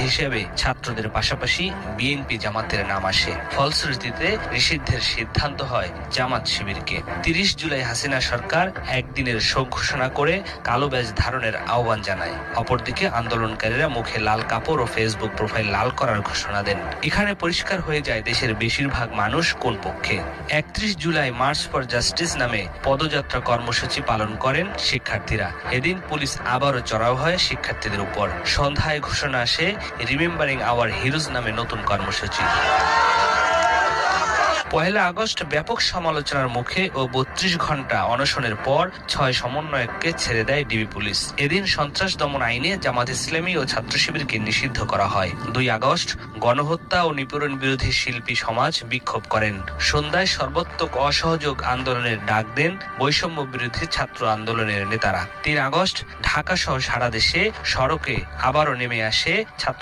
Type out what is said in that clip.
প্রার্থী হিসেবে ছাত্রদের পাশাপাশি বিএনপি জামাতের নাম আসে। ফলশ্রুতিতে নিষিদ্ধের সিদ্ধান্ত হয় জামাত শিবিরকে। ৩০ জুলাই হাসিনা সরকার একদিনের শোক ঘোষণা করে কালো ব্যাজ ধারণের আহ্বান জানায়। অপরদিকে আন্দোলনকারীরা মুখে লাল কাপড় ও ফেসবুক প্রোফাইল লাল করার ঘোষণা দেন। এখানে পরিষ্কার হয়ে যায় দেশের বেশিরভাগ মানুষ কোন পক্ষে। ৩১ জুলাই মার্চ ফর জাস্টিস নামে পদযাত্রা কর্মসূচি পালন করেন শিক্ষার্থীরা। এদিন পুলিশ আবারও চড়াও হয় শিক্ষার্থীদের উপর। সন্ধ্যায় ঘোষণা আসে রিমেম্বারিং আওয়ার হিরোজ নামে নতুন কর্মসূচি। ১ আগস্ট ব্যাপক সমালোচনার মুখে ও ৩২ ঘন্টা অনশনের পর ৬ সমন্বয়ককে ছেড়ে দেয় ডিবি পুলিশ। এদিন সন্ত্রাস দমন আইনে জামাত ইসলামী ও ছাত্র শিবিরকে নিষিদ্ধ করা হয়। ২ আগস্ট গণহত্যা ও নিপীড়ন বিরোধী শিল্পী সমাজ বিক্ষোভ করেন। সন্ধ্যায় সর্বাত্মক অসহযোগ আন্দোলনের ডাক দেন বৈষম্য বিরোধী ছাত্র আন্দোলনের নেতারা। ৩ আগস্ট ঢাকা সহ সারা দেশে সড়কে আবারও নেমে আসে ছাত্র